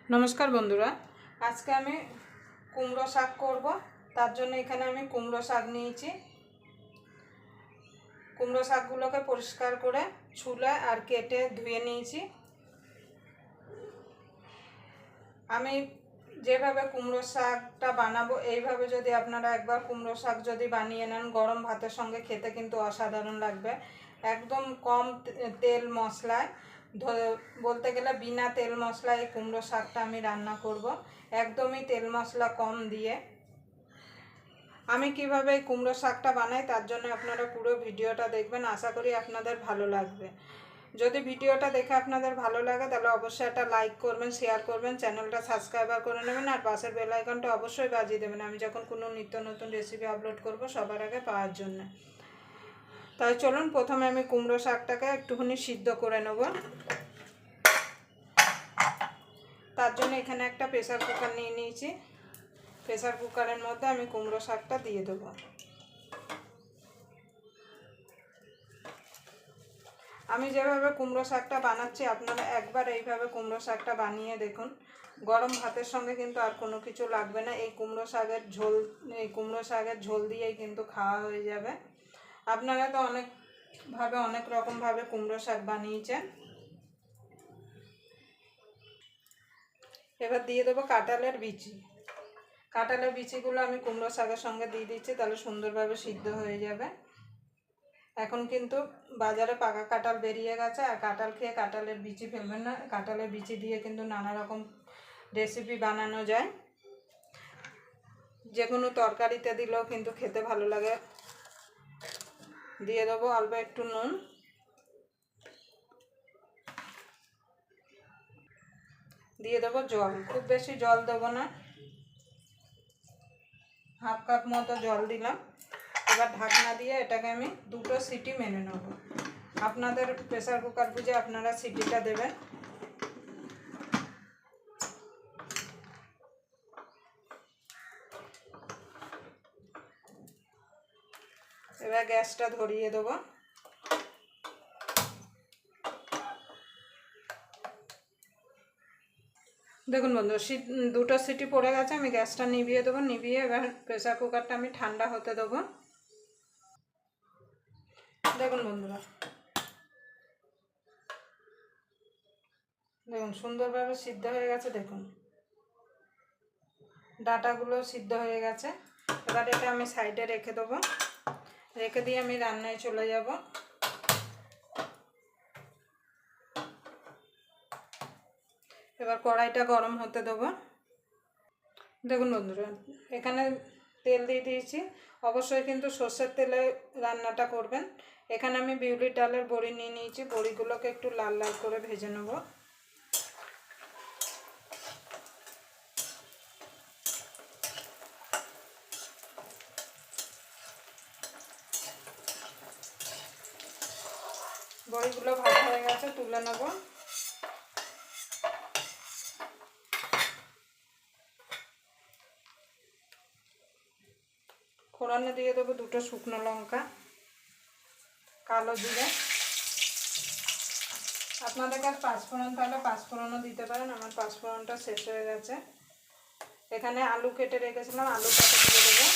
नमस्कार बंधुरा आज के आमी कुमड़ो शाक करब। तार जोन्नो एखाने आमी कुमड़ो शाक निয়েছি। कुमड़ो शाकगुलोके परिष्कार करे छुले और केटे धुए निয়েছি। आमी যেভাবে কুমড়ো শাকটা বানাবো এইভাবে যদি আপনারা একবার কুমড়ো শাক যদি বানিয়ে নেন গরম ভাতের সঙ্গে খেতে কিন্তু অসাধারণ লাগবে। একদম কম তেল মশলায় বলতে গেলে বিনা তেল মশলায় এই কুমড়ো শাকটা আমি রান্না করব। একদমই তেল মশলা কম দিয়ে আমি কিভাবে এই কুমড়ো শাকটা বানাই তার জন্য আপনারা পুরো ভিডিওটা দেখবেন। আশা করি আপনাদের ভালো লাগবে। যদি ভিডিওটা দেখে আপনাদের ভালো লাগে তাহলে অবশ্যই একটা লাইক করবেন, শেয়ার করবেন, চ্যানেলটা সাবস্ক্রাইব করে নেবেন আর পাশের বেল আইকনটা অবশ্যই বাজিয়ে দেবেন আমি যখন কোনো নিত্য নতুন রেসিপি আপলোড করব সবার আগে পাওয়ার জন্য। তাই চলুন প্রথমে আমি কুমড়ো শাকটাকে একটুখানি সিদ্ধ করে নেব। তার জন্য এখানে একটা প্রেসার কুকার নিয়ে নিয়েছি। প্রেসার কুকারের মধ্যে আমি কুমড়ো শাকটা দিয়ে দেব। আমি যেভাবে কুমড়ো শাকটা বানাচ্ছি আপনারা একবার এইভাবে কুমড়ো শাকটা বানিয়ে দেখুন। গরম ভাতের সঙ্গে কিন্তু আর কোনো কিছু লাগবে না। এই কুমড়ো শাকের ঝোল দিয়েই কিন্তু খাওয়া হয়ে যাবে। আপনারা তো অনেক রকমভাবে কুমড়ো শাক বানিয়েছেন। এবার দিয়ে দেবো কাঁঠালের বিচি। কাঁঠালের বিচিগুলো আমি কুমড়ো শাকের সঙ্গে দিয়ে দিচ্ছি, তাহলে সুন্দরভাবে সিদ্ধ হয়ে যাবে। এখন কিন্তু বাজারে পাকা কাঁঠাল বেরিয়ে গেছে, আর কাঁঠাল খেয়ে কাঁঠালের বিচি ফেলবেন না। কাঁঠালের বিচি দিয়ে কিন্তু নানা রকম রেসিপি বানানো যায়, যে কোনো তরকারিতে দিলেও কিন্তু খেতে ভালো লাগে। দিয়ে দেবো অল্প একটু নুন, দিয়ে দেবো জল। খুব বেশি জল দেবো না, হাফ কাপ মতো জল দিলাম। এবার ঢাকনা দিয়ে এটাকে আমি দুটো সিটি মেনে নেব। আপনাদের প্রেসার কুকার বুঝে আপনারা সিটিটা দেবেন। এবার গ্যাসটা ধরিয়ে দেবো। দেখুন বন্ধু দুটো সিটি পড়ে গেছে। আমি গ্যাসটা নিভিয়ে দেবো। নিভিয়ে এবার প্রেসার কুকারটা আমি ঠান্ডা হতে দেবো। দেখুন বন্ধুরা, দেখুন সুন্দরভাবে সিদ্ধ হয়ে গেছে। দেখুন ডাটাগুলো সিদ্ধ হয়ে গেছে। এবার এটা আমি সাইডে রেখে দেবো। রেখে দিয়ে আমি রান্নায় চলে যাব। এবার কড়াইটা গরম হতে দেবো। দেখুন বন্ধুরা, এখানে তেল দিয়ে দিয়েছি। অবশ্যই কিন্তু সর্ষের তেলে রান্নাটা করবেন। এখানে আমি বিউলির ডালের বড়ি নিয়ে নিয়েছি। বড়িগুলোকে একটু লাল লাল করে ভেজে নেব। বড়িগুলো ভাজা হয়ে গেছে, তুলে নেব। ফোড়নে দিয়ে দেবো দুটো শুকনো লঙ্কা, কালো জিরে। আপনাদের কাছে পাঁচফোড়ন তাহলে পাঁচফোড়নও দিতে পারেন। আমার পাঁচফোড়নটা শেষ হয়ে গেছে। এখানে আলু কেটে রেখেছিলাম, আলুটাকে দিয়ে দেবো।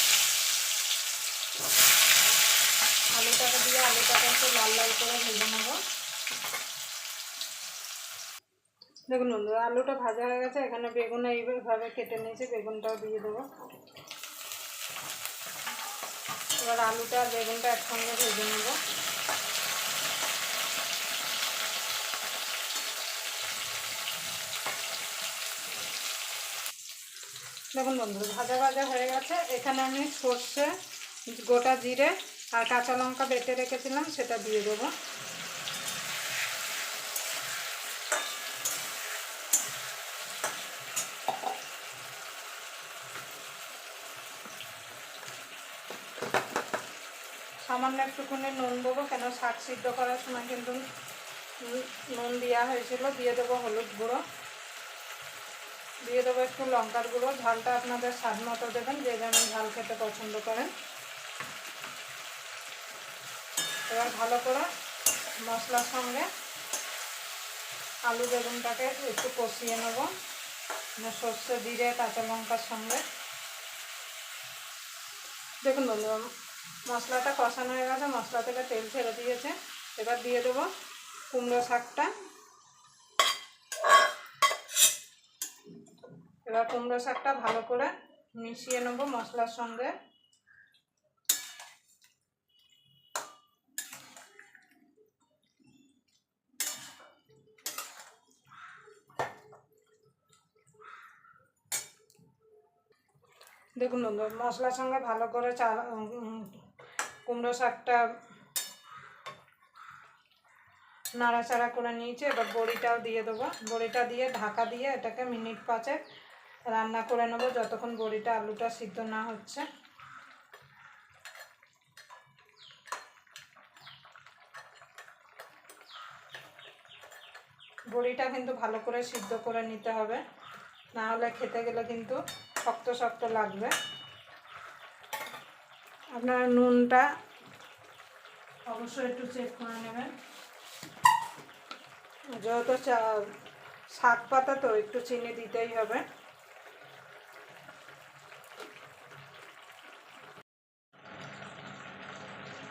আলুটাকে দিয়ে আলুটাকে একটু লাল লাল করে ভেজে নেব। দেখুন বন্ধু, আলুটা ভাজা হয়ে গেছে। এখানে বেগুন এইভাবে কেটে নিয়েছি, বেগুনটাও দিয়ে দেবো। এবার আলুটা আর বেগুনটা একসঙ্গে ভেজে নেব। দেখুন বন্ধু, ভাজা ভাজা হয়ে গেছে। এখানে আমি সর্ষে, গোটা জিরে আর কাঁচা লঙ্কা বেটে রেখেছিলাম, সেটা দিয়ে দেবো। সামান্য একটুখানি নুন দেবো, কেন শাক সিদ্ধ করার সময় কিন্তু নুন দেওয়া হয়েছিল। দিয়ে দেবো হলুদ গুঁড়ো, দিয়ে দেবো একটু লঙ্কার গুঁড়ো। ঝালটা আপনাদের স্বাদ মতো দেবেন, যে যেমন ঝাল খেতে পছন্দ করেন। এবার ভালো করে মশলার সঙ্গে আলু বেগুনটাকে একটু কষিয়ে নেব। সর্ষে জিরে কাঁচা লঙ্কার সঙ্গে। দেখুন বন্ধুরা মশলাটা কষানো হয়ে গেছে, মশলা থেকে তেল ছেড়ে দিয়েছে। এবার দিয়ে দেবো কুমড়ো শাকটা। এবার কুমড়ো শাকটা ভালো করে মিশিয়ে নেব মশলার সঙ্গে। দেখুন বন্ধু মশলার সঙ্গে ভালো করে কুমড়ো শাকটা নাড়াচাড়া করে নিয়েছি। এবার বড়িটাও দিয়ে দেবো। বড়িটা দিয়ে ঢাকা দিয়ে এটাকে মিনিট 5 রান্না করে নেবো, যতক্ষণ বড়িটা আলুটা সিদ্ধ না হচ্ছে। বড়িটা কিন্তু ভালো করে সিদ্ধ করে নিতে হবে, না হলে খেতে গেলে কিন্তু শক্ত শক্ত লাগবে। আপনারা নুনটা অবশ্যই একটু চেক করে নেবেন, যেহেতু শাক পাতা তো একটু চিনি দিতেই হবে।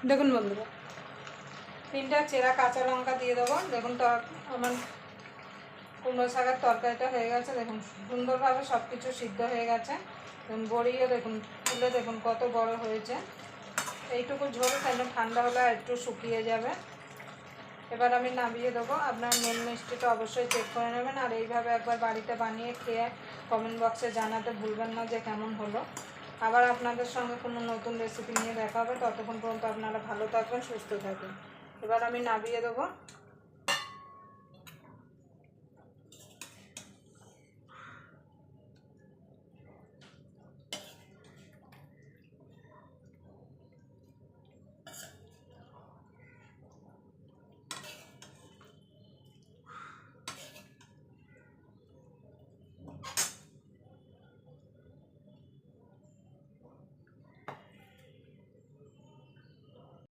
দেখুন বন্ধুরা 3টা চেরা কাঁচা লঙ্কা দিয়ে দেবো। দেখুন তো আমার কুমড়ো শাকের তরকারিটা হয়ে গেছে। দেখুন সুন্দরভাবে সব কিছু সিদ্ধ হয়ে গেছে। দেখুন বড়িও দেখুন তুলে দেখুন কত বড় হয়েছে। এইটুকু ঝোল তাহলে ঠান্ডা হলে একটু শুকিয়ে যাবে। এবার আমি নামিয়ে দেবো। আপনার নুন মিষ্টিটা অবশ্যই চেক করে নেবেন, আর এইভাবে একবার বাড়িতে বানিয়ে খেয়ে কমেন্ট বক্সে জানাতে ভুলবেন না যে কেমন হলো। আবার আপনাদের সঙ্গে কোনো নতুন রেসিপি নিয়ে দেখা হবে। ততক্ষণ পর্যন্ত আপনারা ভালো থাকবেন, সুস্থ থাকবেন। এবার আমি নামিয়ে দেবো।